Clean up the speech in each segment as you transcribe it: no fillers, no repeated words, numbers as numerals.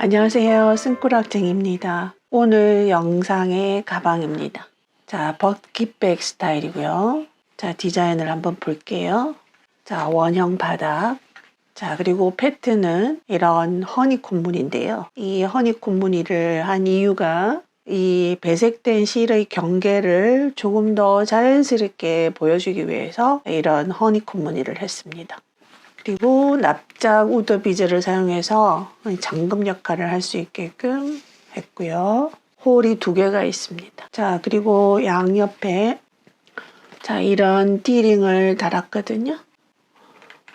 안녕하세요. 승꾸락쟁입니다. 오늘 영상의 가방입니다. 자, 버킷백 스타일이고요. 자, 디자인을 한번 볼게요. 자, 원형 바닥. 자, 그리고 패트는 이런 허니콤 무늬인데요. 이 허니콤 무늬를 한 이유가 이 배색된 실의 경계를 조금 더 자연스럽게 보여주기 위해서 이런 허니콤 무늬를 했습니다. 그리고 납작 우드 비즈를 사용해서 잠금 역할을 할 수 있게끔 했고요. 홀이 2개가 있습니다. 자, 그리고 양옆에 자, 이런 디링을 달았거든요.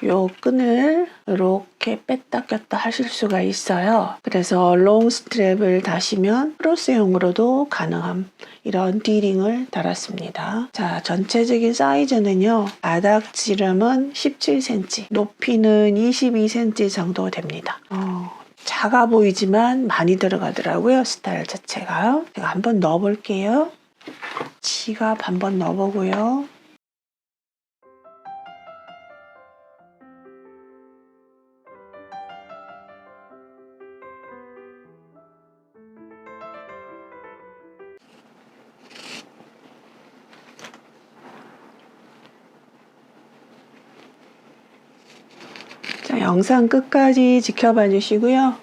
요 끈을 이렇게 뺐다 꼈다 하실 수가 있어요. 그래서 롱 스트랩을 다시면 크로스용으로도 가능한 이런 디링을 달았습니다. 자, 전체적인 사이즈는요. 바닥 지름은 17cm, 높이는 22cm 정도 됩니다. 작아 보이지만 많이 들어가더라고요. 스타일 자체가. 제가 한번 넣어 볼게요. 지갑 한번 넣어 보고요. 자, 영상 끝까지 지켜봐 주시고요.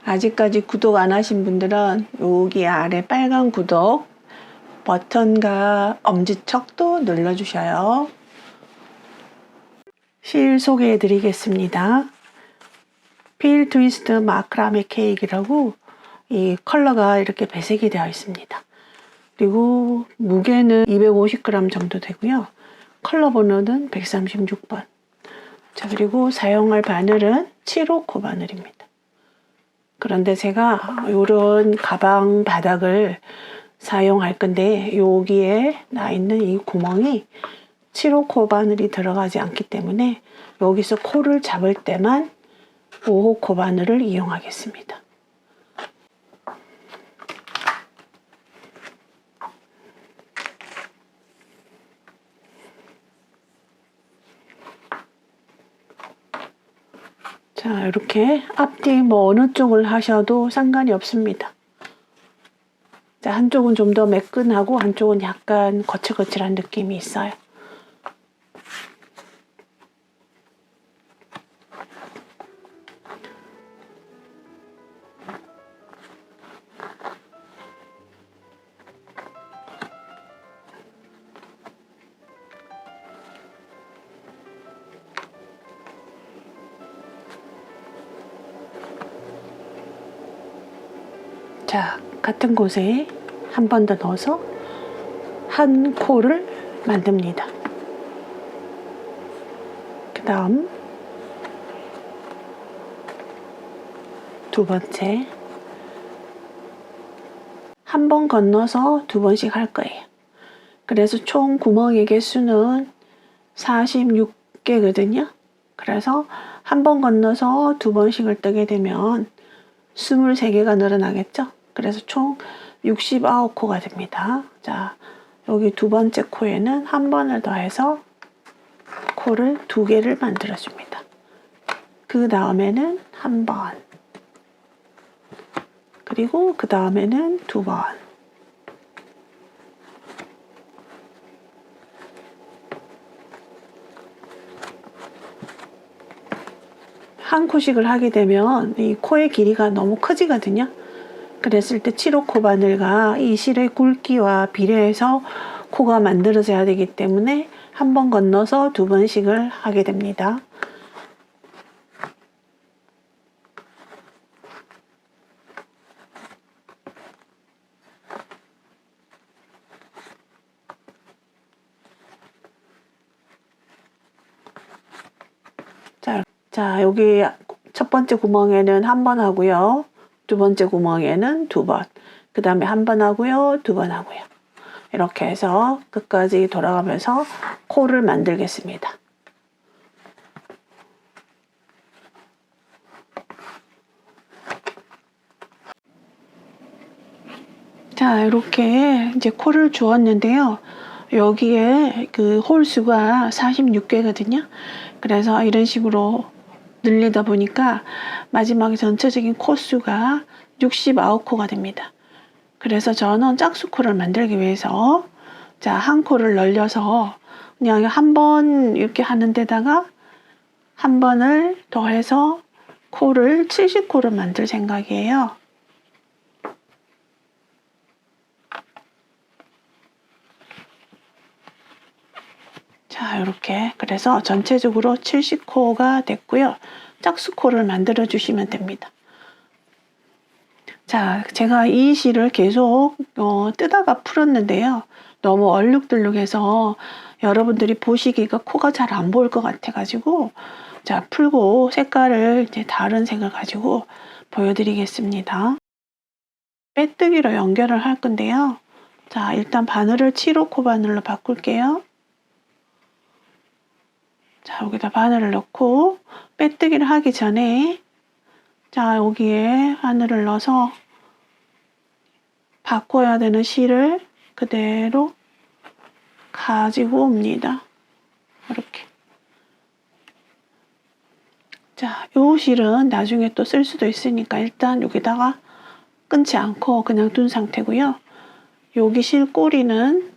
아직까지 구독 안 하신 분들은 여기 아래 빨간 구독 버튼과 엄지척도 눌러주셔요. 실 소개해 드리겠습니다. 필 트위스트 마크라메 케이크라고 이 컬러가 이렇게 배색이 되어 있습니다. 그리고 무게는 250g 정도 되고요. 컬러 번호는 136번. 자, 그리고 사용할 바늘은 7호 바늘입니다. 그런데 제가 이런 가방 바닥을 사용할 건데 여기에 나 있는 이 구멍이 7호 바늘이 들어가지 않기 때문에 여기서 코를 잡을 때만 5호 바늘을 이용하겠습니다. 자, 이렇게 앞뒤 뭐 어느 쪽을 하셔도 상관이 없습니다. 자, 한쪽은 좀 더 매끈하고 한쪽은 약간 거칠거칠한 느낌이 있어요. 자, 같은 곳에 한 번 더 넣어서 한 코를 만듭니다. 그 다음 두 번째 한 번 건너서 2번씩 할 거예요. 그래서 총 구멍의 개수는 46개거든요. 그래서 한 번 건너서 2번씩을 뜨게 되면 23개가 늘어나겠죠. 그래서 총 69코가 됩니다. 자, 여기 2번째 코에는 한 번을 더해서 코를 2개를 만들어 줍니다. 그 다음에는 한 번, 그리고 그 다음에는 2번, 한 코씩을 하게 되면 이 코의 길이가 너무 커지거든요. 그랬을 때 7호 바늘과 이 실의 굵기와 비례해서 코가 만들어져야 되기 때문에 한 번 건너서 2번씩을 하게 됩니다. 자, 여기 첫 번째 구멍에는 한 번 하고요. 두 번째 구멍에는 2번. 그 다음에 한 번 하고요. 2번 하고요. 이렇게 해서 끝까지 돌아가면서 코를 만들겠습니다. 자, 이렇게 이제 코를 주었는데요. 여기에 그 홀수가 46개거든요. 그래서 이런 식으로 늘리다 보니까 마지막에 전체적인 코수가 69코가 됩니다. 그래서 저는 짝수코를 만들기 위해서 자, 한 코를 늘려서 그냥 한 번 이렇게 하는 데다가 한 번을 더해서 코를 70코를 만들 생각이에요. 자, 이렇게 그래서 전체적으로 70코가 됐고요. 짝수코를 만들어 주시면 됩니다. 자, 제가 이 실을 계속 뜨다가 풀었는데요. 너무 얼룩덜룩해서 여러분들이 보시기가 코가 잘 안 보일 것 같아 가지고 자, 풀고 색깔을 이제 다른 색을 가지고 보여드리겠습니다. 빼뜨기로 연결을 할 건데요. 자, 일단 바늘을 7호 바늘로 바꿀게요. 자, 여기다 바늘을 넣고 빼뜨기를 하기 전에 자, 여기에 바늘을 넣어서 바꿔야 되는 실을 그대로 가지고 옵니다. 이렇게. 자, 요 실은 나중에 또 쓸 수도 있으니까 일단 여기다가 끊지 않고 그냥 둔 상태고요. 여기 실 꼬리는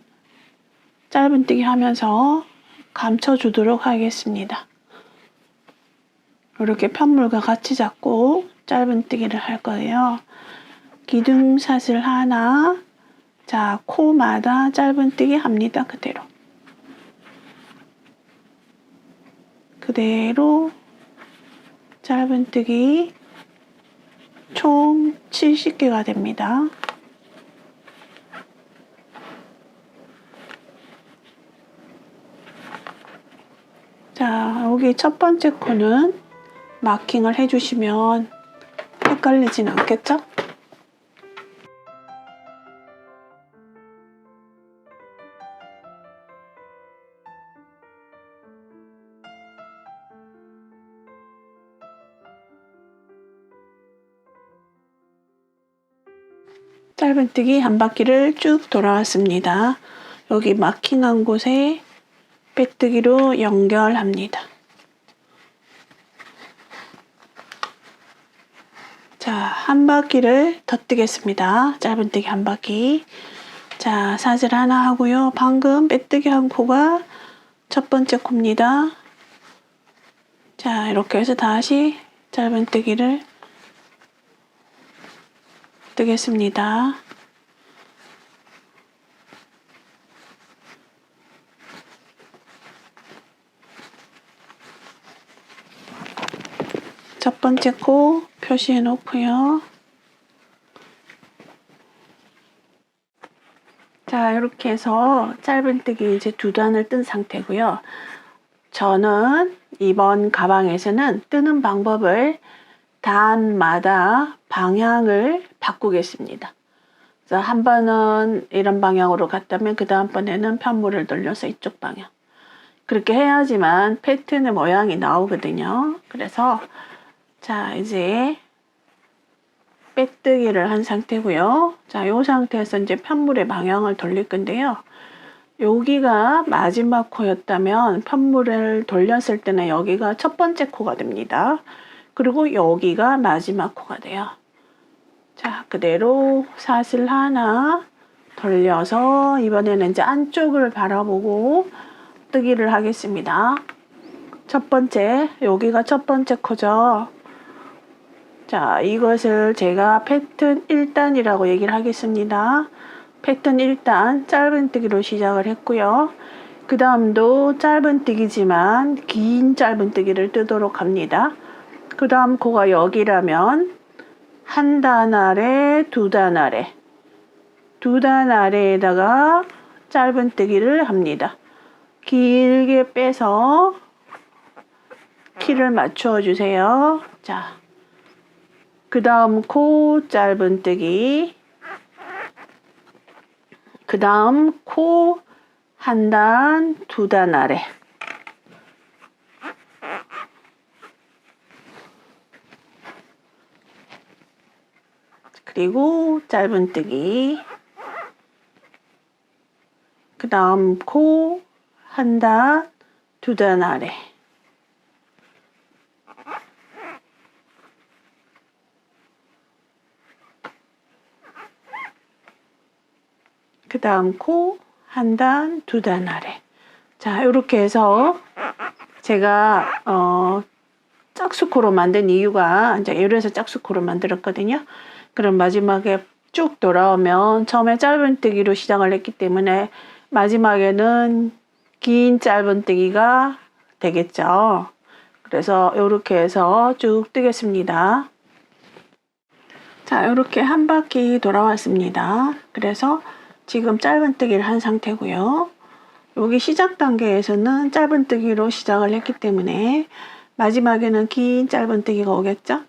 짧은뜨기 하면서 감춰주도록 하겠습니다. 이렇게 편물과 같이 잡고 짧은뜨기를 할 거예요. 기둥샷을 하나, 자, 코마다 짧은뜨기 합니다. 그대로 짧은뜨기 총 70개가 됩니다. 자, 여기 첫 번째 코는 마킹을 해주시면 헷갈리진 않겠죠? 짧은뜨기 한 바퀴를 쭉 돌아왔습니다. 여기 마킹한 곳에 빼뜨기로 연결합니다. 자, 한 바퀴를 더 뜨겠습니다. 짧은뜨기 한 바퀴. 자, 사슬 하나 하고요. 방금 빼뜨기 한 코가 첫 번째 코입니다. 자, 이렇게 해서 다시 짧은뜨기를 뜨겠습니다. 첫 번째 코 표시해 놓고요. 자, 이렇게 해서 짧은뜨기 이제 두 단을 뜬 상태고요. 저는 이번 가방에서는 뜨는 방법을 단마다 방향을 바꾸겠습니다. 그래서 한 번은 이런 방향으로 갔다면 그 다음번에는 편물을 돌려서 이쪽 방향. 그렇게 해야지만 패턴의 모양이 나오거든요. 그래서 자, 이제 빼뜨기를 한 상태고요. 자, 이 상태에서 이제 편물의 방향을 돌릴 건데요. 여기가 마지막 코였다면 편물을 돌렸을 때는 여기가 첫 번째 코가 됩니다. 그리고 여기가 마지막 코가 돼요. 자, 그대로 사슬 하나 돌려서 이번에는 이제 안쪽을 바라보고 뜨기를 하겠습니다. 첫 번째, 여기가 첫 번째 코죠. 자, 이것을 제가 패턴 1단이라고 얘기를 하겠습니다. 패턴 1단 짧은뜨기로 시작을 했고요. 그 다음도 짧은뜨기지만 긴 짧은뜨기를 뜨도록 합니다. 그 다음 코가 여기라면 한 단 아래, 두 단 아래, 두 단 아래에다가 짧은뜨기를 합니다. 길게 빼서 키를 맞춰 주세요. 자, 그 다음 코 짧은뜨기, 그 다음 코 한 단, 두 단 아래, 그리고 짧은뜨기, 그 다음 코 한 단, 두 단 아래, 그 다음 코 한 단, 두 단 아래. 자, 이렇게 해서 제가 짝수코로 만든 이유가 이제 이래서 짝수코로 만들었거든요. 그럼 마지막에 쭉 돌아오면 처음에 짧은뜨기로 시작을 했기 때문에 마지막에는 긴 짧은뜨기가 되겠죠. 그래서 이렇게 해서 쭉 뜨겠습니다. 자, 이렇게 한 바퀴 돌아왔습니다. 그래서 지금 짧은뜨기를 한 상태고요. 여기 시작 단계에서는 짧은뜨기로 시작을 했기 때문에 마지막에는 긴 짧은뜨기가 오겠죠.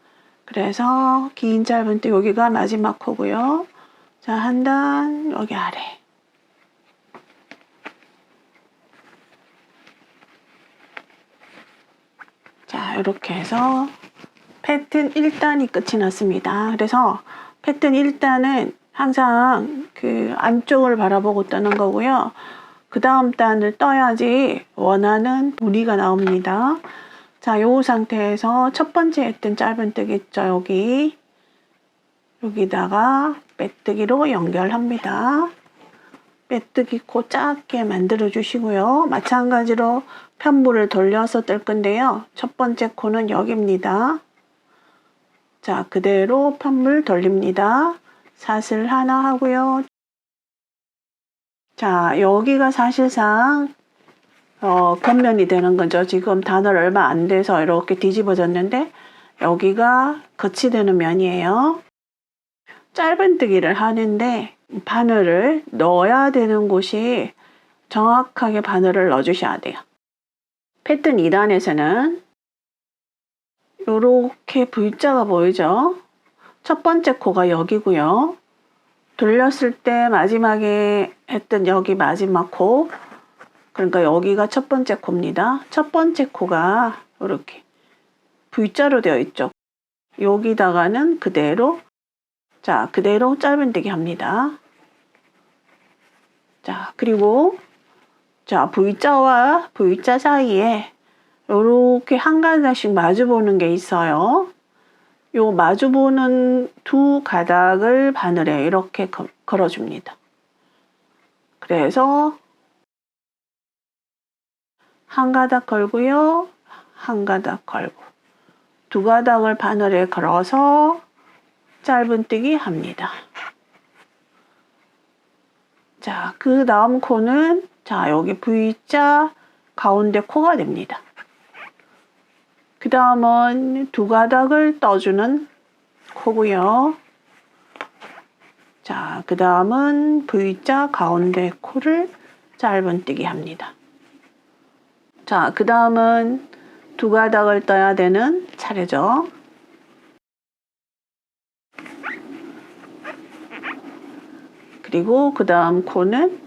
그래서 긴 짧은뜨기 여기가 마지막 코고요. 자, 한 단 여기 아래. 자, 이렇게 해서 패턴 1단이 끝이 났습니다. 그래서 패턴 1단은 항상 그 안쪽을 바라보고 뜨는 거고요. 그 다음 단을 떠야지 원하는 무늬가 나옵니다. 자, 요 상태에서 첫 번째 했던 짧은뜨기 있죠, 여기다가 빼뜨기로 연결합니다. 빼뜨기 코 작게 만들어 주시고요. 마찬가지로 편물을 돌려서 뜰 건데요. 첫 번째 코는 여기입니다. 자, 그대로 편물 돌립니다. 사슬 하나 하고요. 자, 여기가 사실상 겉면이 되는 거죠. 지금 단을 얼마 안 돼서 이렇게 뒤집어졌는데 여기가 겉이 되는 면이에요. 짧은뜨기를 하는데 바늘을 넣어야 되는 곳이 정확하게 바늘을 넣어 주셔야 돼요. 패턴 2단에서는 이렇게 V자가 보이죠? 첫 번째 코가 여기고요. 돌렸을 때 마지막에 했던 여기 마지막 코, 그러니까 여기가 첫 번째 코입니다. 첫 번째 코가 이렇게 V자로 되어 있죠. 여기다가는 그대로, 자, 그대로 짧은뜨기 합니다. 자, 그리고 자, V자와 V자 사이에 이렇게 한 가닥씩 마주보는 게 있어요. 요 마주보는 두 가닥을 바늘에 이렇게 걸어줍니다. 그래서 한 가닥 걸고요. 한 가닥 걸고 두 가닥을 바늘에 걸어서 짧은뜨기 합니다. 자, 그 다음 코는 자, 여기 V자 가운데 코가 됩니다. 그 다음은 두 가닥을 떠주는 코고요. 자, 그 다음은 V자 가운데 코를 짧은뜨기 합니다. 자, 그 다음은 두 가닥을 떠야 되는 차례죠. 그리고 그 다음 코는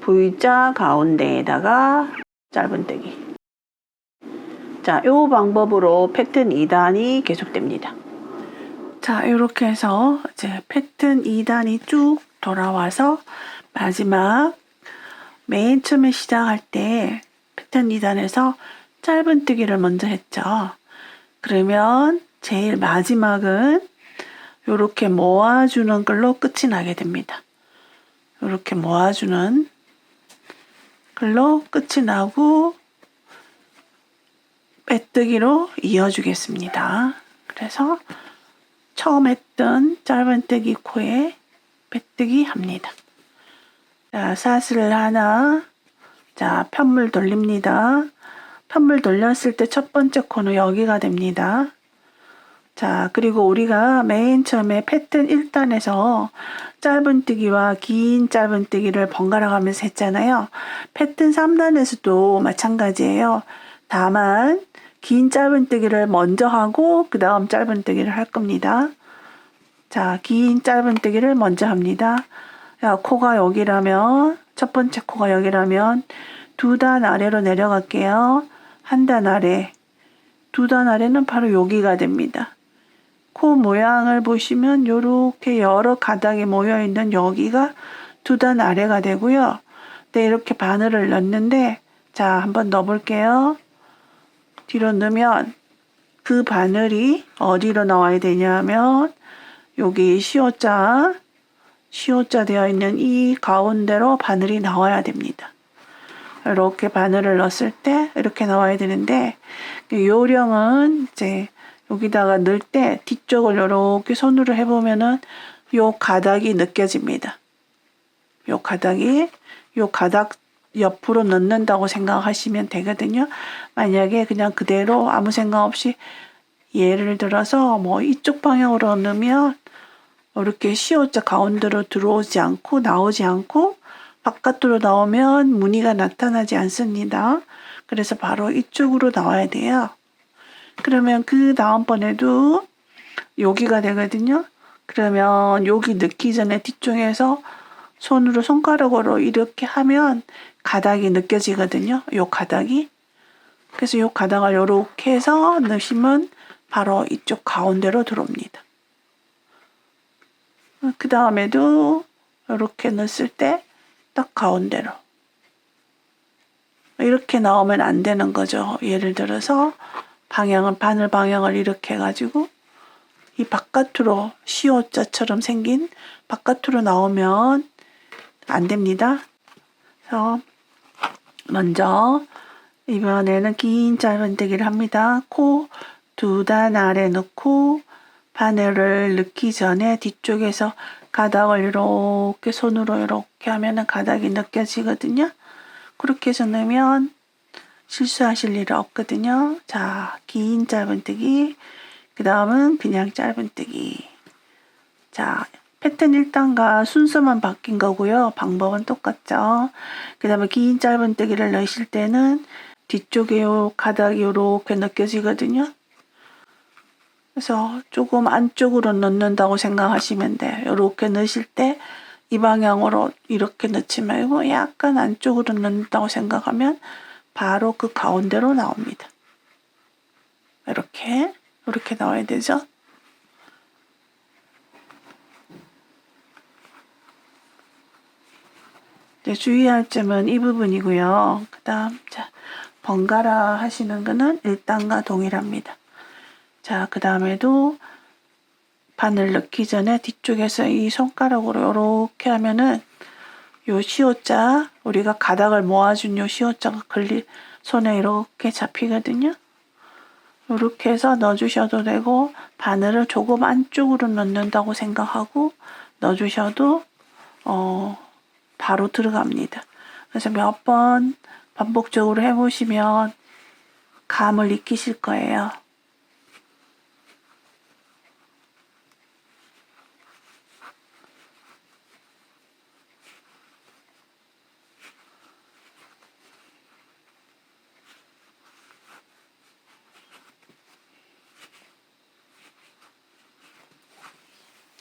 V자 가운데에다가 짧은뜨기. 자, 이 방법으로 패턴 2단이 계속됩니다. 자, 이렇게 해서 이제 패턴 2단이 쭉 돌아와서 마지막 맨 처음에 시작할 때 패턴 2단에서 짧은뜨기를 먼저 했죠. 그러면 제일 마지막은 이렇게 모아주는 걸로 끝이 나게 됩니다. 이렇게 모아주는 걸로 끝이 나고 빼뜨기로 이어주겠습니다. 그래서 처음 했던 짧은뜨기 코에 빼뜨기 합니다. 자, 사슬 하나, 자, 편물 돌립니다. 편물 돌렸을 때 첫 번째 코는 여기가 됩니다. 자, 그리고 우리가 맨 처음에 패턴 1단에서 짧은뜨기와 긴 짧은뜨기를 번갈아 가면서 했잖아요. 패턴 3단에서도 마찬가지예요. 다만 긴 짧은뜨기를 먼저 하고 그 다음 짧은뜨기를 할 겁니다. 자, 긴 짧은뜨기를 먼저 합니다. 자, 코가 여기라면, 첫 번째 코가 여기라면 두 단 아래로 내려갈게요. 한 단 아래, 두 단 아래는 바로 여기가 됩니다. 코 모양을 보시면 이렇게 여러 가닥이 모여있는 여기가 두 단 아래가 되고요. 네, 이렇게 바늘을 넣는데, 자, 한번 넣어볼게요. 뒤로 넣으면 그 바늘이 어디로 나와야 되냐면 여기 시옷자 시옷자 되어 있는 이 가운데로 바늘이 나와야 됩니다. 이렇게 바늘을 넣었을 때 이렇게 나와야 되는데, 요령은 이제 여기다가 넣을 때 뒤쪽을 이렇게 손으로 해보면은 요 가닥이 느껴집니다. 요 가닥 옆으로 넣는다고 생각하시면 되거든요. 만약에 그냥 그대로 아무 생각 없이 예를 들어서 뭐 이쪽 방향으로 넣으면 이렇게 시옷자 가운데로 들어오지 않고 나오지 않고 바깥으로 나오면 무늬가 나타나지 않습니다. 그래서 바로 이쪽으로 나와야 돼요. 그러면 그 다음번에도 여기가 되거든요. 그러면 여기 넣기 전에 뒤쪽에서 손으로 손가락으로 이렇게 하면 가닥이 느껴지거든요. 요 가닥이. 그래서 요 가닥을 이렇게 해서 넣으시면 바로 이쪽 가운데로 들어옵니다. 그 다음에도 이렇게 넣었을 때 딱 가운데로. 이렇게 나오면 안 되는 거죠. 예를 들어서 바늘 방향을 이렇게 해가지고 이 바깥으로 시옷자처럼 생긴 바깥으로 나오면 안 됩니다. 그래서 먼저 이번에는 긴 짧은뜨기를 합니다. 코 2단 아래 넣고 바늘을 넣기 전에 뒤쪽에서 가닥을 이렇게 손으로 이렇게 하면은 가닥이 느껴지거든요. 그렇게 해서 넣으면 실수하실 일 없거든요. 자, 긴 짧은뜨기. 그 다음은 그냥 짧은뜨기. 자, 패턴 1단과 순서만 바뀐 거고요. 방법은 똑같죠. 그 다음에 긴 짧은뜨기를 넣으실 때는 뒤쪽에 요 가닥이 이렇게 느껴지거든요. 그래서 조금 안쪽으로 넣는다고 생각하시면 돼요. 이렇게 넣으실 때 이 방향으로 이렇게 넣지 말고 약간 안쪽으로 넣는다고 생각하면 바로 그 가운데로 나옵니다. 이렇게 나와야 되죠. 이제 주의할 점은 이 부분이고요. 그 다음 자 번갈아 하시는 거는 1단과 동일합니다. 자, 그 다음에도 바늘 넣기 전에 뒤쪽에서 이 손가락으로 이렇게 하면은 요 시옷자, 우리가 가닥을 모아준 요 시옷자가 손에 이렇게 잡히거든요. 이렇게 해서 넣어주셔도 되고, 바늘을 조금 안쪽으로 넣는다고 생각하고 넣어주셔도 바로 들어갑니다. 그래서 몇 번 반복적으로 해보시면 감을 익히실 거예요.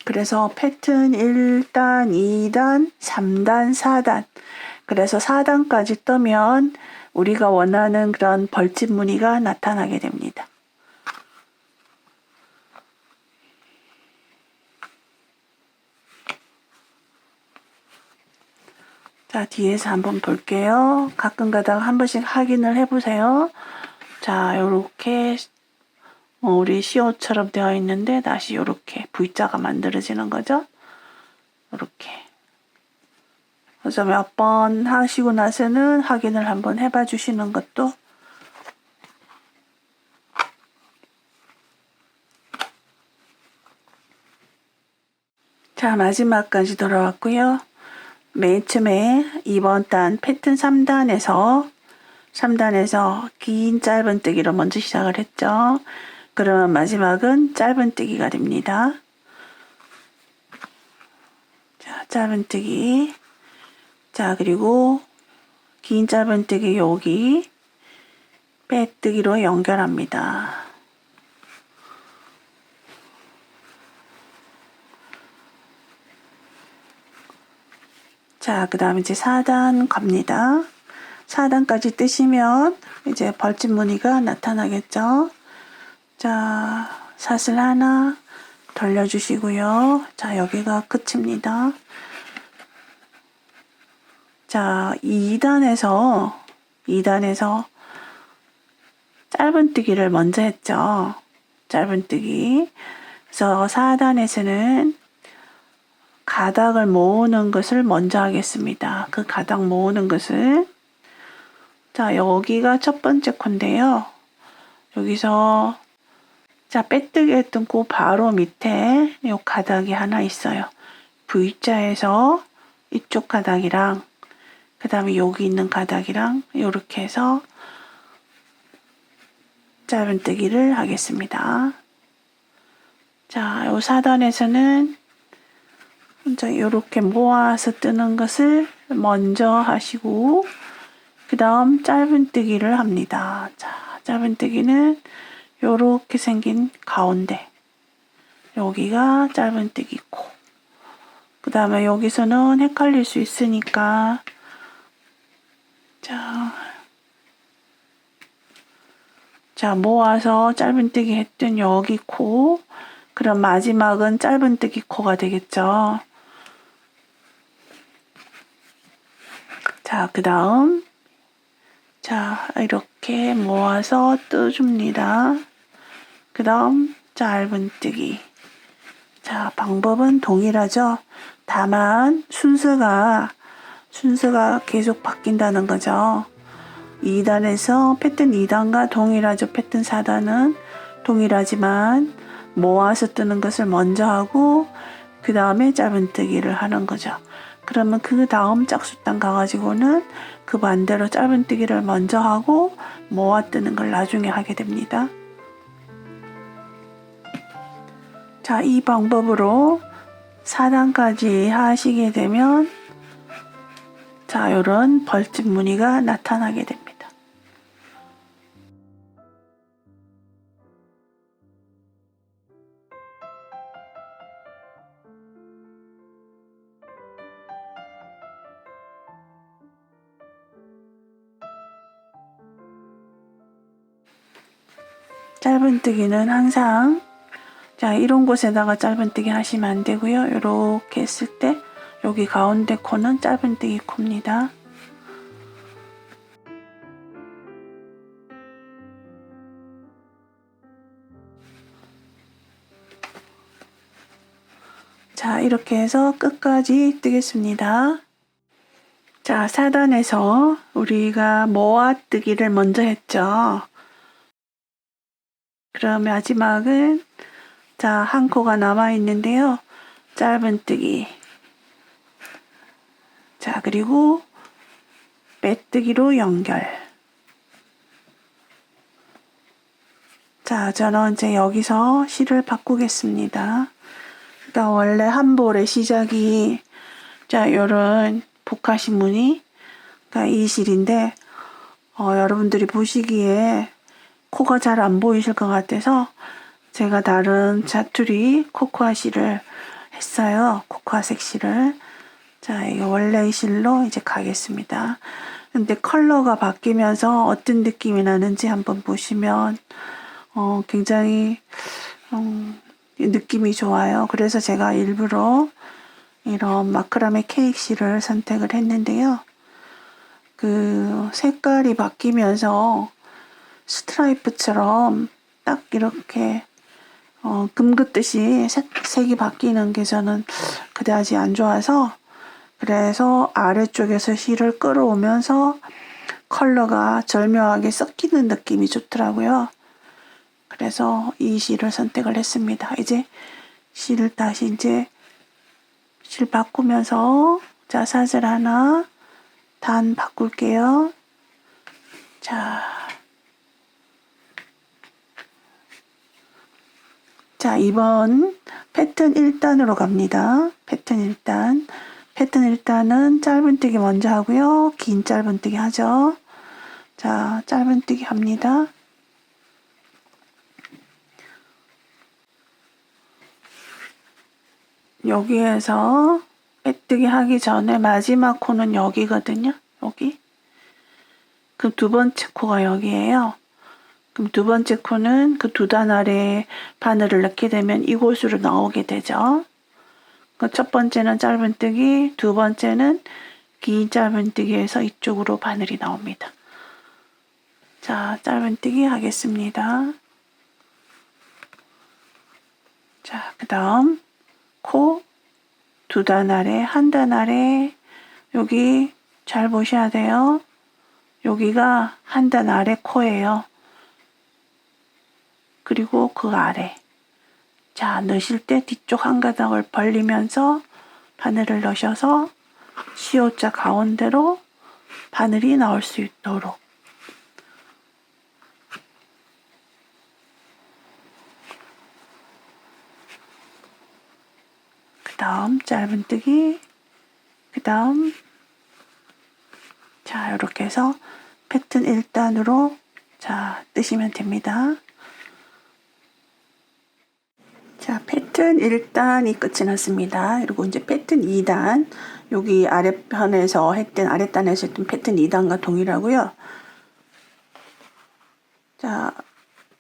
그래서 패턴 1단, 2단, 3단, 4단. 그래서 4단까지 뜨면 우리가 원하는 그런 벌집 무늬가 나타나게 됩니다. 자, 뒤에서 한번 볼게요. 가끔 가다가 한 번씩 확인을 해보세요. 자, 요렇게 우리 시옷처럼 되어 있는데 다시 요렇게 V자가 만들어지는 거죠. 요렇게. 그래서 몇 번 하시고 나서는 확인을 한번 해봐 주시는 것도 자, 마지막까지 돌아왔고요. 맨 처음에 2번 단 패턴 3단에서 긴 짧은뜨기로 먼저 시작을 했죠. 그러면 마지막은 짧은뜨기가 됩니다. 자, 짧은뜨기. 자, 그리고 긴 짧은뜨기 여기 빼뜨기로 연결합니다. 자, 그 다음에 이제 4단 갑니다. 4단까지 뜨시면 이제 벌집 무늬가 나타나겠죠. 자, 사슬 하나 돌려주시고요. 자, 여기가 끝입니다. 자, 2단에서 짧은뜨기를 먼저 했죠. 짧은뜨기. 그래서 4단에서는 가닥을 모으는 것을 먼저 하겠습니다. 그 가닥 모으는 것을. 자, 여기가 첫 번째 코인데요. 여기서 자, 빼뜨기 했던 그 바로 밑에 요 가닥이 하나 있어요. V자에서 이쪽 가닥이랑 그 다음에 여기 있는 가닥이랑 이렇게 해서 짧은뜨기를 하겠습니다. 자, 요 사단에서는 먼저 이렇게 모아서 뜨는 것을 먼저 하시고 그 다음 짧은뜨기를 합니다. 자, 짧은뜨기는 요렇게 생긴 가운데 여기가 짧은뜨기 코. 그 다음에 여기서는 헷갈릴 수 있으니까 자, 모아서 짧은뜨기 했던 여기 코. 그럼 마지막은 짧은뜨기 코가 되겠죠. 자, 그 다음 자, 이렇게 모아서 떠줍니다. 그 다음 짧은뜨기. 자, 방법은 동일하죠. 다만 순서가 계속 바뀐다는 거죠. 2단에서 패턴 2단과 동일하죠. 패턴 4단은 동일하지만 모아서 뜨는 것을 먼저 하고 그 다음에 짧은뜨기를 하는 거죠. 그러면 그 다음 짝수단 가가지고는 그 반대로 짧은뜨기를 먼저 하고 모아 뜨는 걸 나중에 하게 됩니다. 자, 이 방법으로 4단까지 하시게 되면 자, 요런 벌집 무늬가 나타나게 됩니다. 짧은뜨기는 항상 자, 이런 곳에다가 짧은뜨기 하시면 안 되고요. 이렇게 했을 때 여기 가운데 코는 짧은뜨기 코입니다. 자, 이렇게 해서 끝까지 뜨겠습니다. 자, 4단에서 우리가 모아뜨기를 먼저 했죠. 그럼 마지막은 자, 한 코가 남아 있는데요. 짧은뜨기. 자, 그리고 빼뜨기로 연결. 자, 저는 이제 여기서 실을 바꾸겠습니다. 그러니까 원래 한 볼의 시작이 자, 요런 복화시 무늬 그러니까 이 실인데 여러분들이 보시기에 코가 잘 안 보이실 것 같아서 제가 다른 자투리 코코아 실을 했어요. 코코아색 실을. 자, 이거 원래의 실로 이제 가겠습니다. 근데 컬러가 바뀌면서 어떤 느낌이 나는지 한번 보시면 굉장히 느낌이 좋아요. 그래서 제가 일부러 이런 마크라메 케이크 실을 선택을 했는데요. 그 색깔이 바뀌면서 스트라이프처럼 딱 이렇게 금 긋듯이 색이 바뀌는 게 저는 그다지 안 좋아서 그래서 아래쪽에서 실을 끌어오면서 컬러가 절묘하게 섞이는 느낌이 좋더라고요. 그래서 이 실을 선택을 했습니다. 이제 실을 다시 이제 실 바꾸면서 자, 사슬 하나 단 바꿀게요. 자, 이번 패턴 1단으로 갑니다. 패턴 1단. 패턴 1단은 짧은뜨기 먼저 하고요. 긴 짧은뜨기 하죠. 자, 짧은뜨기 합니다. 여기에서 빼뜨기 하기 전에 마지막 코는 여기거든요. 여기. 그럼 두 번째 코가 여기에요. 그럼 두 번째 코는 그 두 단 아래에 바늘을 넣게 되면 이곳으로 나오게 되죠. 첫 번째는 짧은뜨기, 두 번째는 긴 짧은뜨기에서 이쪽으로 바늘이 나옵니다. 자, 짧은뜨기 하겠습니다. 자, 그 다음 코, 두 단 아래, 한 단 아래, 여기 잘 보셔야 돼요. 여기가 한 단 아래 코예요. 그리고 그 아래. 자, 넣으실 때 뒤쪽 한 가닥을 벌리면서 바늘을 넣으셔서 시옷자 가운데로 바늘이 나올 수 있도록. 그 다음 짧은뜨기, 그 다음 자, 이렇게 해서 패턴 1단으로 자, 뜨시면 됩니다. 자, 패턴 1단이 끝이 났습니다. 그리고 이제 패턴 2단, 여기 아랫편에서 했던, 아랫단에서 했던 패턴 2단과 동일하고요. 자,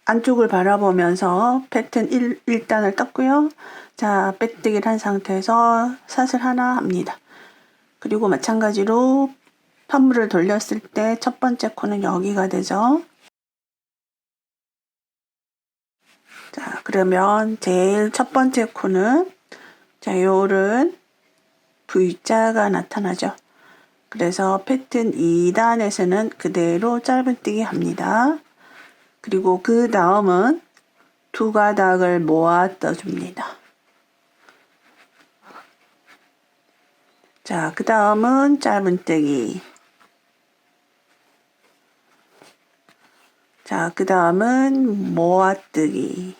안쪽을 바라보면서 패턴 1단을 떴고요. 자, 빼뜨기를 한 상태에서 사슬 하나 합니다. 그리고 마찬가지로 판물을 돌렸을 때 첫 번째 코는 여기가 되죠. 자, 그러면 제일 첫 번째 코는 자, 요런 V자가 나타나죠. 그래서 패턴 2단에서는 그대로 짧은뜨기 합니다. 그리고 그 다음은 두 가닥을 모아 떠줍니다. 자, 그 다음은 짧은뜨기. 자, 그 다음은 모아뜨기.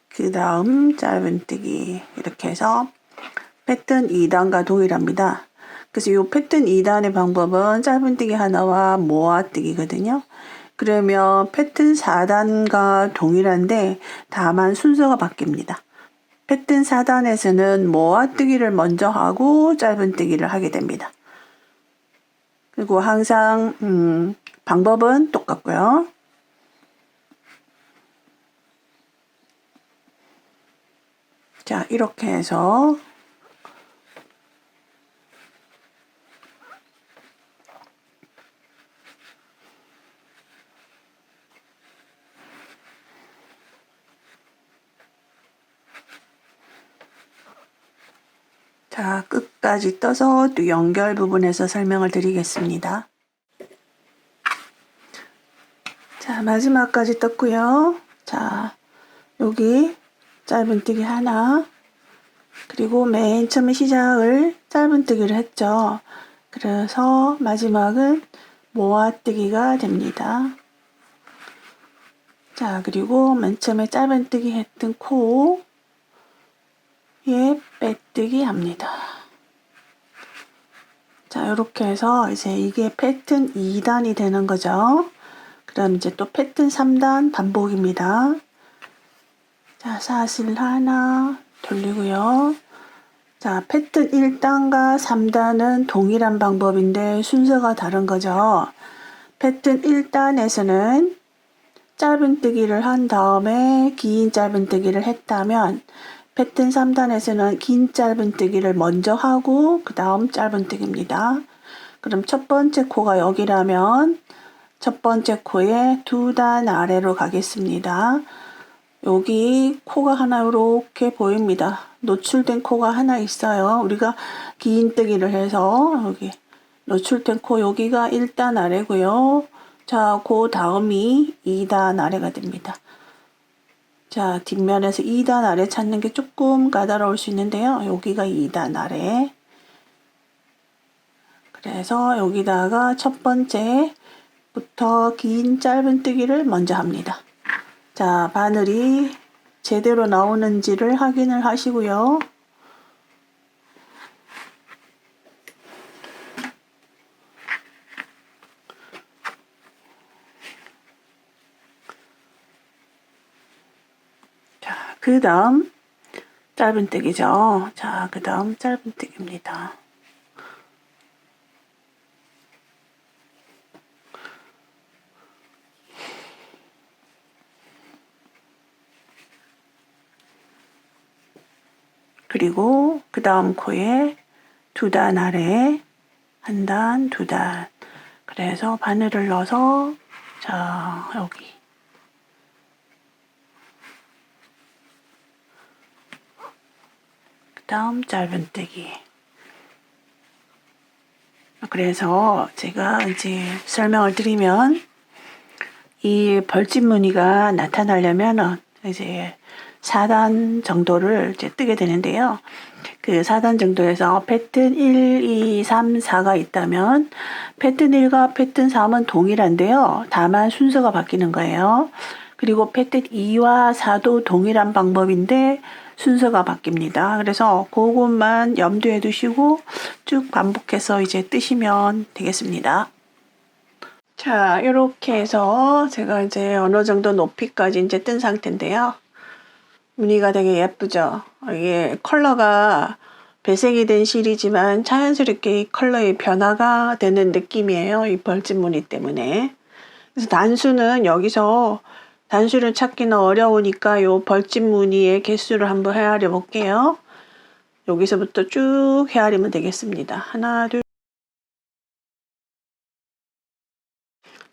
그 다음 짧은뜨기. 이렇게 해서 패턴 2단과 동일합니다. 그래서 이 패턴 2단의 방법은 짧은뜨기 하나와 모아뜨기거든요. 그러면 패턴 4단과 동일한데 다만 순서가 바뀝니다. 패턴 4단에서는 모아뜨기를 먼저 하고 짧은뜨기를 하게 됩니다. 그리고 항상 방법은 똑같고요. 자, 이렇게 해서 자, 끝까지 떠서 또 연결 부분에서 설명을 드리겠습니다. 자, 마지막까지 떴고요. 자, 여기 짧은뜨기 하나, 그리고 맨 처음에 시작을 짧은뜨기를 했죠. 그래서 마지막은 모아뜨기가 됩니다. 자, 그리고 맨 처음에 짧은뜨기 했던 코에 빼뜨기 합니다. 자, 이렇게 해서 이제 이게 패턴 2단이 되는 거죠. 그럼 이제 또 패턴 3단 반복입니다. 자, 사슬 하나 돌리고요. 자, 패턴 1단과 3단은 동일한 방법인데 순서가 다른 거죠. 패턴 1단에서는 짧은뜨기를 한 다음에 긴 짧은뜨기를 했다면 패턴 3단에서는 긴 짧은뜨기를 먼저 하고 그 다음 짧은뜨기입니다. 그럼 첫 번째 코가 여기라면 첫 번째 코에 두 단 아래로 가겠습니다. 여기 코가 하나 이렇게 보입니다. 노출된 코가 하나 있어요. 우리가 긴 뜨기를 해서 여기 노출된 코 여기가 1단 아래고요. 자, 그 다음이 2단 아래가 됩니다. 자, 뒷면에서 2단 아래 찾는 게 조금 까다로울 수 있는데요. 여기가 2단 아래. 그래서 여기다가 첫 번째부터 긴 짧은뜨기를 먼저 합니다. 자, 바늘이 제대로 나오는지를 확인을 하시고요. 자, 그 다음 짧은뜨기죠. 자, 그 다음 짧은뜨기입니다. 그리고 그 다음 코에 두 단 아래 한 단, 두 단. 그래서 바늘을 넣어서 자, 여기 다음 짧은뜨기. 그래서 제가 이제 설명을 드리면 이 벌집 무늬가 나타나려면 이제 4단 정도를 이제 뜨게 되는데요. 그 4단 정도에서 패턴 1, 2, 3, 4가 있다면 패턴 1과 패턴 3은 동일한데요. 다만 순서가 바뀌는 거예요. 그리고 패턴 2와 4도 동일한 방법인데 순서가 바뀝니다. 그래서 그것만 염두에 두시고 쭉 반복해서 이제 뜨시면 되겠습니다. 자, 이렇게 해서 제가 이제 어느 정도 높이까지 이제 뜬 상태인데요. 무늬가 되게 예쁘죠? 이게 컬러가 배색이 된 실이지만 자연스럽게 이 컬러의 변화가 되는 느낌이에요. 이 벌집 무늬 때문에. 그래서 단수는 여기서 단수를 찾기는 어려우니까 요 벌집 무늬의 개수를 한번 헤아려 볼게요. 여기서부터 쭉 헤아리면 되겠습니다. 하나, 둘,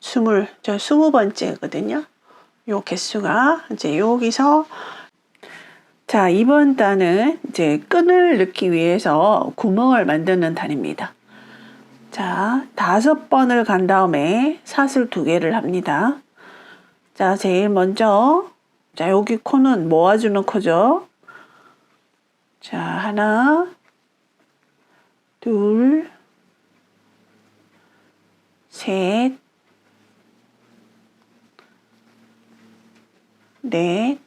20번째거든요. 요 개수가 이제 여기서 자, 이번 단은 이제 끈을 넣기 위해서 구멍을 만드는 단입니다. 자, 5번을 간 다음에 사슬 2개를 합니다. 자, 제일 먼저 자, 여기 코는 모아주는 코죠. 자, 하나, 둘, 셋, 넷,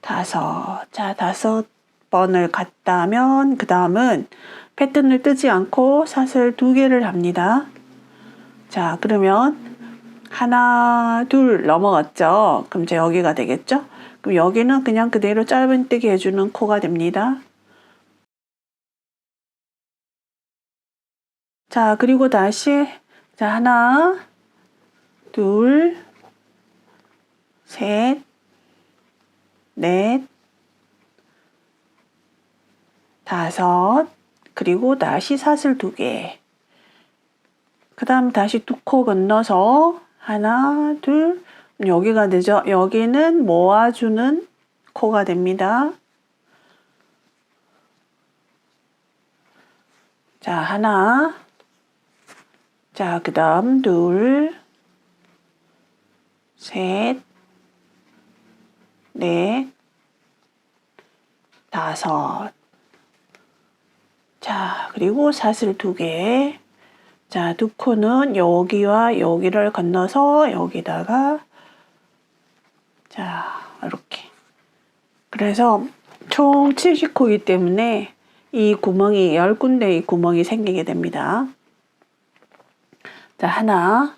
5. 자, 5번을 갔다면 그 다음은 패턴을 뜨지 않고 사슬 2개를 합니다. 자, 그러면 하나, 둘 넘어갔죠? 그럼 이제 여기가 되겠죠? 그럼 여기는 그냥 그대로 짧은뜨기 해주는 코가 됩니다. 자, 그리고 다시 자, 하나, 둘, 셋, 넷, 5, 그리고 다시 사슬 2개. 그 다음 다시 2코 건너서 하나, 둘, 여기가 되죠? 여기는 모아주는 코가 됩니다. 자, 하나. 자, 그 다음 둘, 셋, 넷, 5. 자, 그리고 사슬 2개. 자, 2코는 여기와 여기를 건너서 여기다가 자, 이렇게. 그래서 총 70코이기 때문에 이 구멍이 10군데의 구멍이 생기게 됩니다. 자, 하나.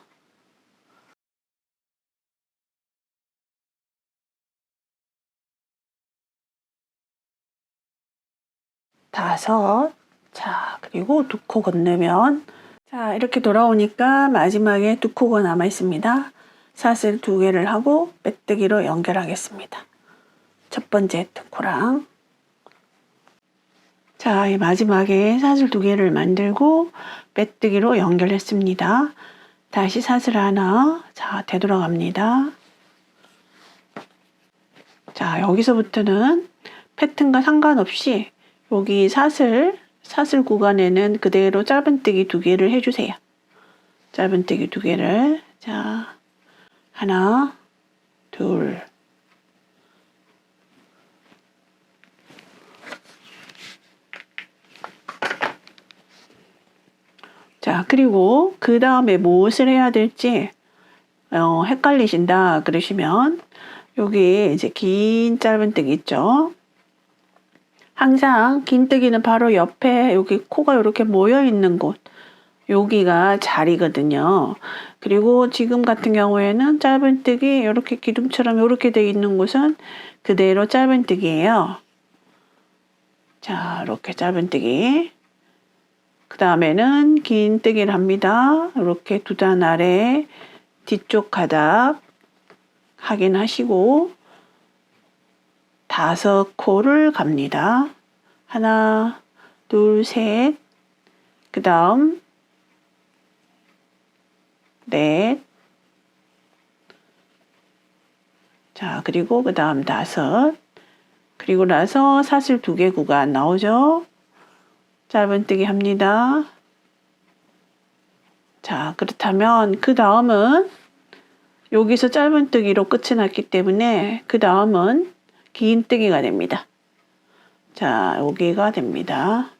다섯. 자, 그리고 2코 건너면 자, 이렇게 돌아오니까 마지막에 2코가 남아 있습니다. 사슬 2개를 하고 빼뜨기로 연결하겠습니다. 첫 번째 2코랑 자, 이 마지막에 사슬 2개를 만들고 빼뜨기로 연결했습니다. 다시 사슬 하나, 자, 되돌아갑니다. 자, 여기서부터는 패턴과 상관없이 여기 사슬 구간에는 그대로 짧은뜨기 2개를 해주세요. 짧은뜨기 2개를 자, 하나, 둘, 자, 그리고 그 다음에 무엇을 해야 될지 헷갈리신다 그러시면 여기 이제 긴 짧은뜨기 있죠. 항상 긴뜨기는 바로 옆에 여기 코가 이렇게 모여 있는 곳 여기가 자리거든요. 그리고 지금 같은 경우에는 짧은뜨기 이렇게 기둥처럼 이렇게 되어 있는 곳은 그대로 짧은뜨기예요. 자, 이렇게 짧은뜨기. 그 다음에는 긴뜨기를 합니다. 이렇게 2단 아래 뒤쪽 가닥 확인하시고 5코를 갑니다. 하나, 둘, 셋, 그 다음 넷, 자, 그리고 그 다음 5, 그리고 나서 사슬 2개 구간 나오죠. 짧은뜨기 합니다. 자, 그렇다면 그 다음은 여기서 짧은뜨기로 끝이 났기 때문에 그 다음은 긴뜨기가 됩니다. 자, 여기가 됩니다.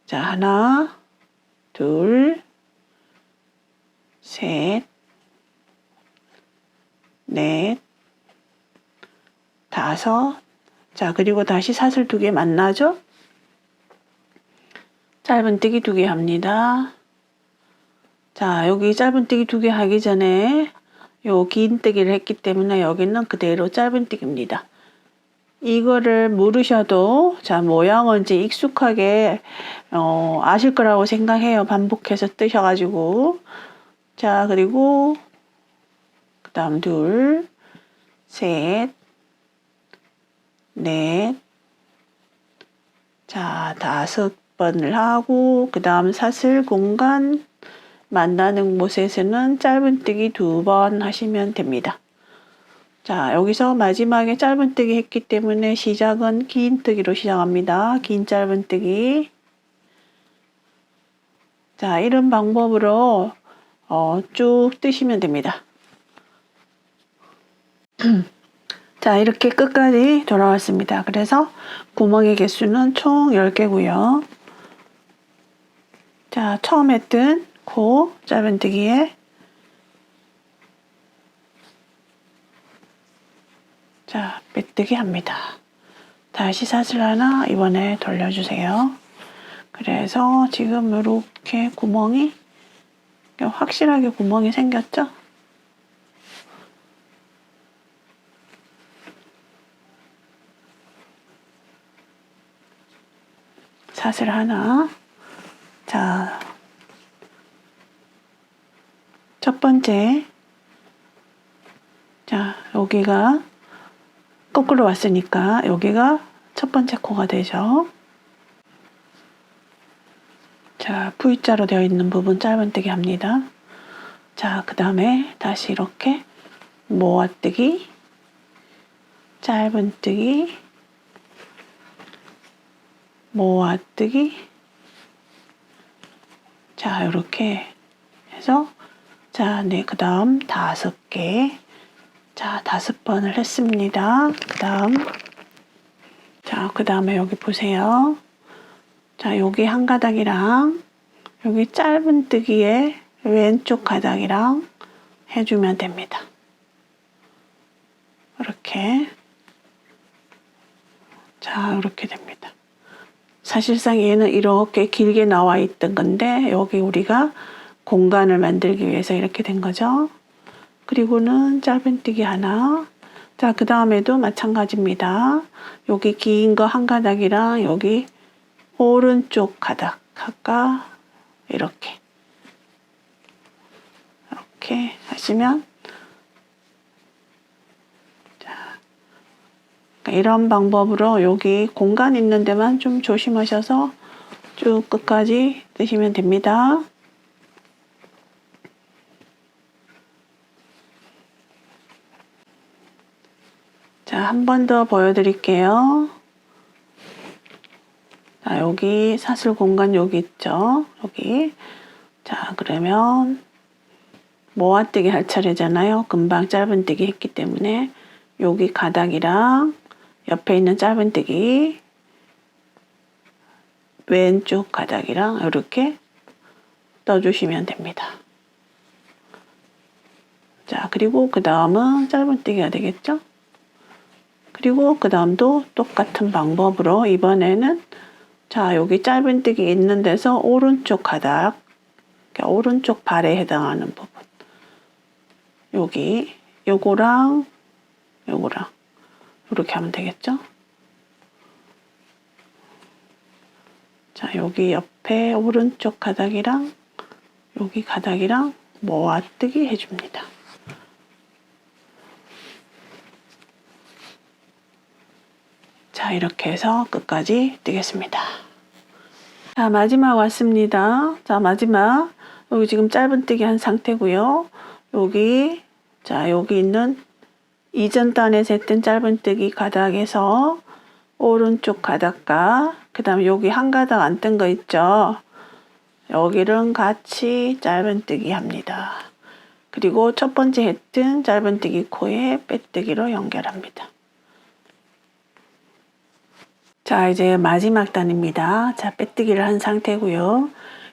자, 하나, 둘, 셋, 넷, 다섯. 자, 그리고 다시 사슬 2개 만나죠? 짧은뜨기 2개 합니다. 자, 여기 짧은뜨기 2개 하기 전에 요 긴뜨기를 했기 때문에 여기는 그대로 짧은뜨기입니다. 이거를 모르셔도 자, 모양은 이제 익숙하게 아실 거라고 생각해요. 반복해서 뜨셔가지고. 자, 그리고 그 다음 둘, 셋, 넷, 자, 5번을 하고 그 다음 사슬 공간 만나는 곳에서는 짧은뜨기 2번 하시면 됩니다. 자, 여기서 마지막에 짧은뜨기 했기 때문에 시작은 긴뜨기로 시작합니다. 긴 짧은뜨기. 자, 이런 방법으로 쭉 뜨시면 됩니다. 자, 이렇게 끝까지 돌아왔습니다. 그래서 구멍의 개수는 총 10개고요. 자, 처음 했던 그 짧은뜨기에 자, 빼뜨기 합니다. 다시 사슬 하나 이번에 돌려주세요. 그래서 지금 이렇게 구멍이 확실하게 구멍이 생겼죠? 사슬 하나. 자, 첫 번째. 자, 여기가 거꾸로 왔으니까 여기가 첫 번째 코가 되죠. 자, V자로 되어 있는 부분 짧은뜨기 합니다. 자, 그 다음에 다시 이렇게 모아뜨기, 짧은뜨기, 모아뜨기. 자, 이렇게 해서 자, 네, 그 다음 5개. 자, 5번을 했습니다. 그 다음 자, 그 다음에 여기 보세요. 자, 여기 한 가닥이랑 여기 짧은뜨기에 왼쪽 가닥이랑 해주면 됩니다. 이렇게. 자, 이렇게 됩니다. 사실상 얘는 이렇게 길게 나와 있던 건데 여기 우리가 공간을 만들기 위해서 이렇게 된 거죠. 그리고는 짧은뜨기 하나. 자, 그 다음에도 마찬가지입니다. 여기 긴 거 한 가닥이랑 여기 오른쪽 가닥 아까 이렇게 하시면 자, 이런 방법으로 여기 공간 있는 데만 좀 조심하셔서 쭉 끝까지 뜨시면 됩니다. 자, 한 번 더 보여드릴게요. 자, 여기 사슬 공간 여기 있죠? 여기. 자, 그러면 모아뜨기 할 차례잖아요. 금방 짧은뜨기 했기 때문에 여기 가닥이랑 옆에 있는 짧은뜨기 왼쪽 가닥이랑 이렇게 떠주시면 됩니다. 자, 그리고 그 다음은 짧은뜨기가 되겠죠? 그리고 그 다음도 똑같은 방법으로 이번에는 자, 여기 짧은뜨기 있는 데서 오른쪽 가닥, 오른쪽 발에 해당하는 부분 여기 요거랑 요거랑 이렇게 하면 되겠죠? 자, 여기 옆에 오른쪽 가닥이랑 여기 가닥이랑 모아뜨기 해줍니다. 자, 이렇게 해서 끝까지 뜨겠습니다. 자, 마지막 왔습니다. 자, 마지막 여기 지금 짧은뜨기 한 상태고요. 여기 자, 여기 있는 이전 단에서 했던 짧은뜨기 가닥에서 오른쪽 가닥과 그 다음에 여기 한 가닥 안 뜬 거 있죠. 여기를 같이 짧은뜨기 합니다. 그리고 첫 번째 했던 짧은뜨기 코에 빼뜨기로 연결합니다. 자, 이제 마지막 단입니다. 자, 빼뜨기를 한 상태고요.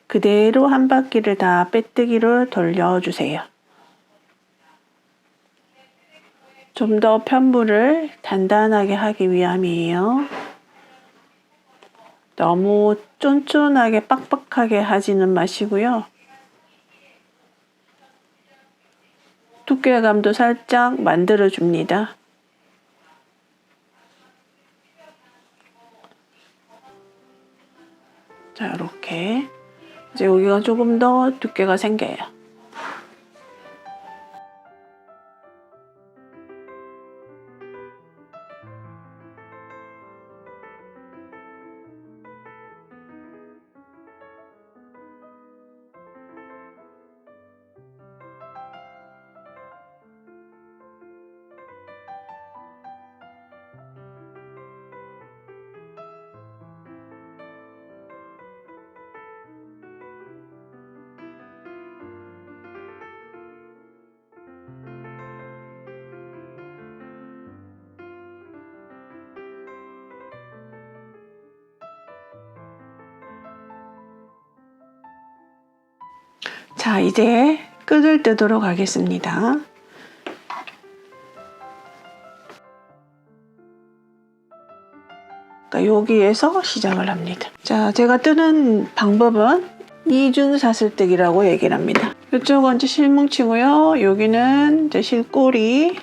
그대로 한 바퀴를 다 빼뜨기로 돌려주세요. 좀 더 편물을 단단하게 하기 위함이에요. 너무 쫀쫀하게 빡빡하게 하지는 마시고요. 두께감도 살짝 만들어 줍니다. 자, 이렇게 이제 여기가 조금 더 두께가 생겨요. 자, 이제 끈을 뜨도록 하겠습니다. 여기에서 시작을 합니다. 자, 제가 뜨는 방법은 이중 사슬뜨기라고 얘기를 합니다. 이쪽은 이제 실뭉치고요. 여기는 이제 실꼬리.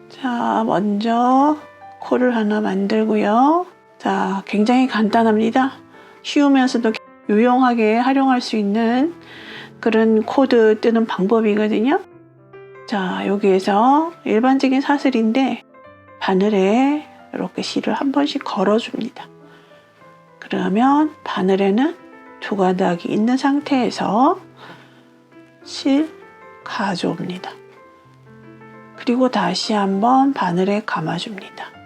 자, 먼저 코를 하나 만들고요. 자, 굉장히 간단합니다. 쉬우면서도 유용하게 활용할 수 있는 그런 코드 뜨는 방법이거든요. 자, 여기에서 일반적인 사슬인데 바늘에 이렇게 실을 한 번씩 걸어줍니다. 그러면 바늘에는 두 가닥이 있는 상태에서 실 가져옵니다. 그리고 다시 한번 바늘에 감아줍니다.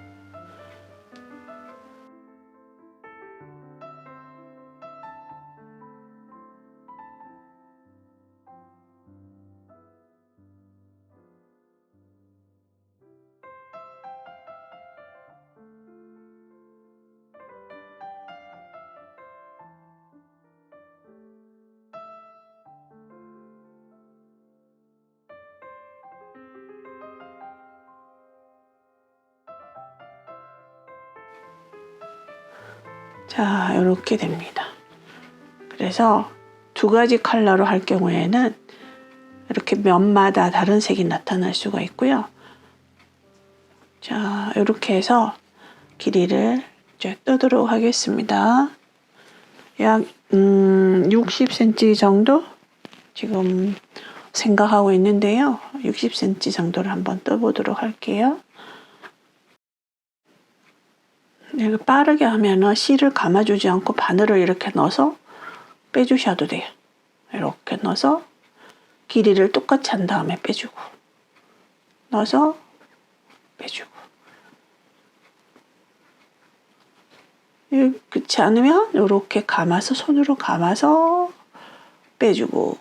자, 이렇게 됩니다. 그래서 두 가지 컬러로 할 경우에는 이렇게 면마다 다른 색이 나타날 수가 있고요. 자, 이렇게 해서 길이를 이제 뜨도록 하겠습니다. 약 60cm 정도 지금 생각하고 있는데요. 60cm 정도를 한번 떠보도록 할게요. 이거 빠르게 하면은 실을 감아주지 않고 바늘을 이렇게 넣어서 빼주셔도 돼요. 이렇게 넣어서 길이를 똑같이 한 다음에 빼주고 넣어서 빼주고 그렇지 않으면 이렇게 감아서 손으로 감아서 빼주고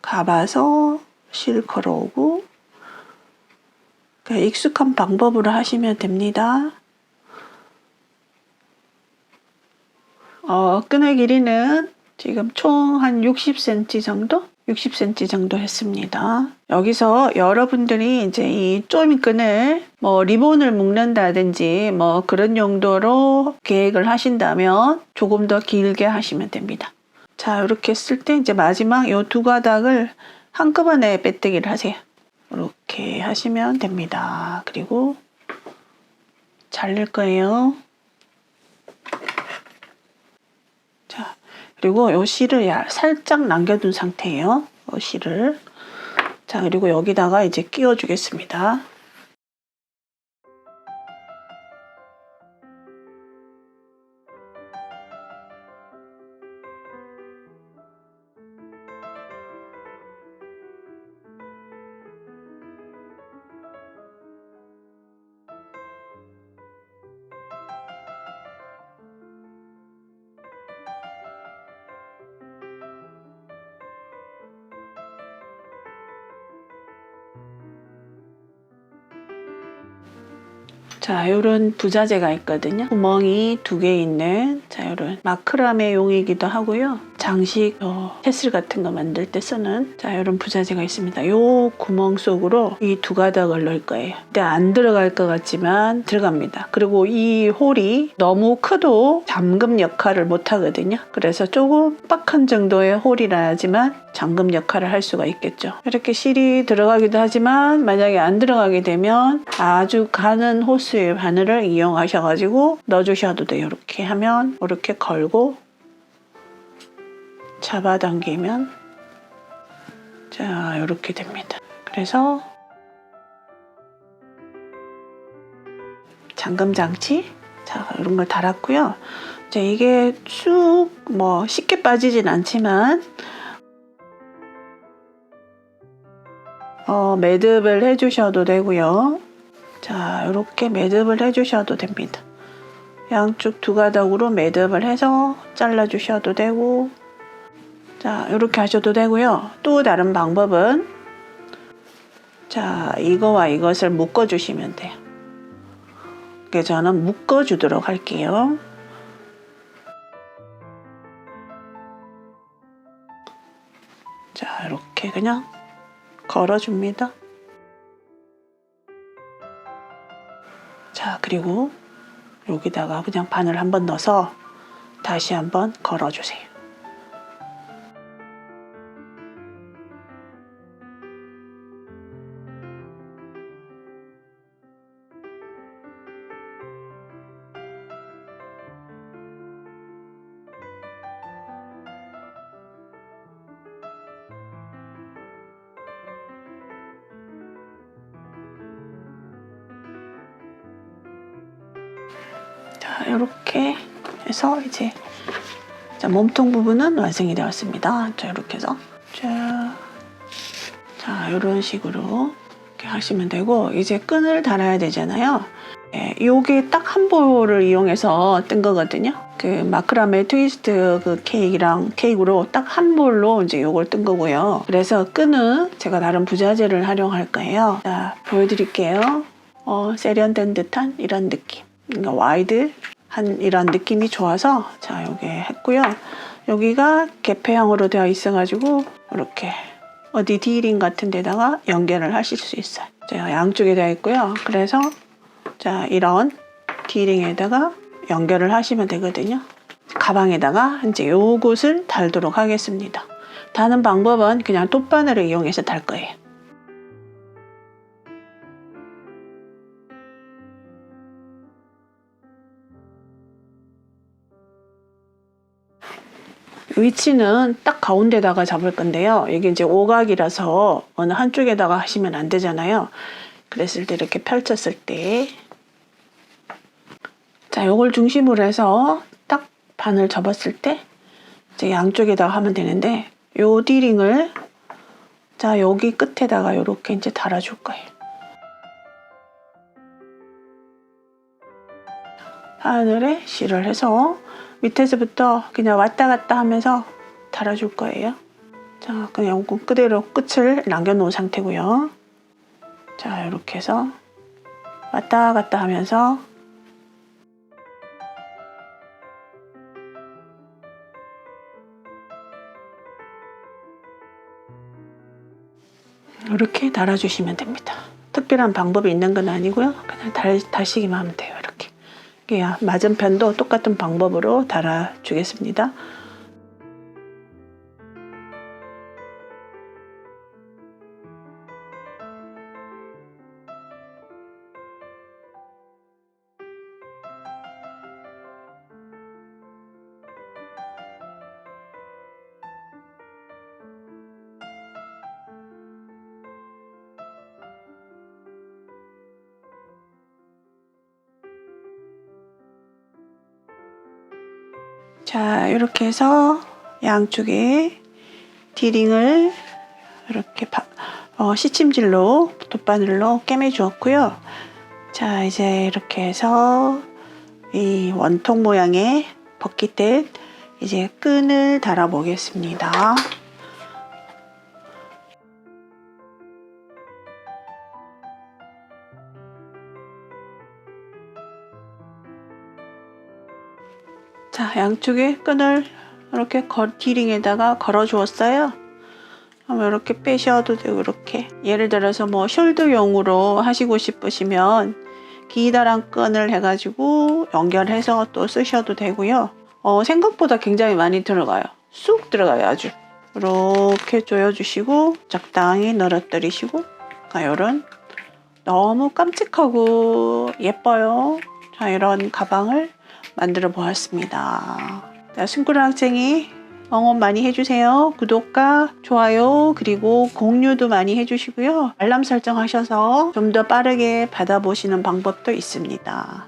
감아서 실 걸어오고 익숙한 방법으로 하시면 됩니다. 끈의 길이는 지금 총 한 60cm 정도? 60cm 정도 했습니다. 여기서 여러분들이 이제 이 쪼미끈을 뭐 리본을 묶는다든지 뭐 그런 용도로 계획을 하신다면 조금 더 길게 하시면 됩니다. 자, 이렇게 했을 때 이제 마지막 이 두 가닥을 한꺼번에 빼뜨기를 하세요. 이렇게 하시면 됩니다. 그리고 잘릴 거예요. 자, 그리고 이 실을 살짝 남겨둔 상태예요. 이 실을. 자, 그리고 여기다가 이제 끼워 주겠습니다. 자, 요런 부자재가 있거든요. 구멍이 2개 있는, 자, 요런 마크라메 용이기도 하고요. 장식, 패슬 같은 거 만들 때 쓰는, 자, 요런 부자재가 있습니다. 요 구멍 속으로 이 2가닥을 넣을 거예요. 근데 안 들어갈 것 같지만 들어갑니다. 그리고 이 홀이 너무 커도 잠금 역할을 못 하거든요. 그래서 조금 빡한 정도의 홀이라지만 잠금 역할을 할 수가 있겠죠. 이렇게 실이 들어가기도 하지만 만약에 안 들어가게 되면 아주 가는 호스의 바늘을 이용하셔가지고 넣어주셔도 돼요. 이렇게 하면 이렇게 걸고 잡아당기면 자, 이렇게 됩니다. 그래서 잠금 장치, 자, 이런 걸 달았고요. 이제 이게 쑥 뭐 쉽게 빠지진 않지만 매듭을 해주셔도 되고요. 자, 이렇게 매듭을 해주셔도 됩니다. 양쪽 2가닥으로 매듭을 해서 잘라주셔도 되고, 자, 이렇게 하셔도 되고요. 또 다른 방법은, 자, 이거와 이것을 묶어주시면 돼요. 그래서 저는 묶어주도록 할게요. 자, 이렇게 그냥 걸어줍니다. 자, 그리고 여기다가 그냥 바늘 한번 넣어서 다시 한번 걸어주세요. 자, 이렇게 해서 이제 자, 몸통 부분은 완성이 되었습니다. 자, 이렇게 해서 자, 이런 식으로 이렇게 하시면 되고, 이제 끈을 달아야 되잖아요. 요게 딱 한 볼을 이용해서 뜬 거거든요. 그 마크라메 트위스트 그 케이크로 딱 한 볼로 이제 요걸 뜬 거고요. 그래서 끈은 제가 다른 부자재를 활용할 거예요. 자, 보여드릴게요. 세련된 듯한 이런 느낌. 그러니까 와이드한 이런 느낌이 좋아서 자, 요게 했고요. 여기가 개폐형으로 되어 있어가지고 이렇게 어디 디링 같은 데다가 연결을 하실 수 있어요. 자, 양쪽에 되어 있고요. 그래서 자, 이런 디링에다가 연결을 하시면 되거든요. 가방에다가 이제 요것을 달도록 하겠습니다. 다는 방법은 그냥 톱바늘을 이용해서 달 거예요. 위치는 딱 가운데다가 잡을 건데요. 이게 이제 오각이라서 어느 한쪽에다가 하시면 안 되잖아요. 그랬을 때 이렇게 펼쳤을 때, 자, 요걸 중심으로 해서 딱 반을 접었을 때 이제 양쪽에다가 하면 되는데, 요 디링을 자, 여기 끝에다가 이렇게 이제 달아줄 거예요. 바늘에 실을 해서 밑에서부터 그냥 왔다 갔다 하면서 달아줄 거예요. 자, 그냥 그대로 끝을 남겨놓은 상태고요. 자, 이렇게 해서 왔다 갔다 하면서 이렇게 달아주시면 됩니다. 특별한 방법이 있는 건 아니고요. 그냥 다시기만 하면 돼요. 이렇게. 맞은편도 똑같은 방법으로 달아주겠습니다. 자, 이렇게 해서 양쪽에 디링을 이렇게 시침질로 돗바늘로 꿰매 주었고요. 자, 이제 이렇게 해서 이 원통 모양의 버킷에 이제 끈을 달아 보겠습니다. 자, 양쪽에 끈을 이렇게 디링에다가 걸어 주었어요. 그럼 이렇게 빼셔도 되고, 이렇게 예를 들어서 뭐 숄더용으로 하시고 싶으시면 기다란 끈을 해가지고 연결해서 또 쓰셔도 되고요. 생각보다 굉장히 많이 들어가요. 쑥 들어가요. 아주 이렇게 조여주시고 적당히 늘어뜨리시고, 이런 너무 깜찍하고 예뻐요. 자, 이런 가방을 만들어 보았습니다. 자, 승꾸랑쟁이 응원 많이 해주세요. 구독과 좋아요 그리고 공유도 많이 해주시고요. 알람 설정하셔서 좀 더 빠르게 받아보시는 방법도 있습니다.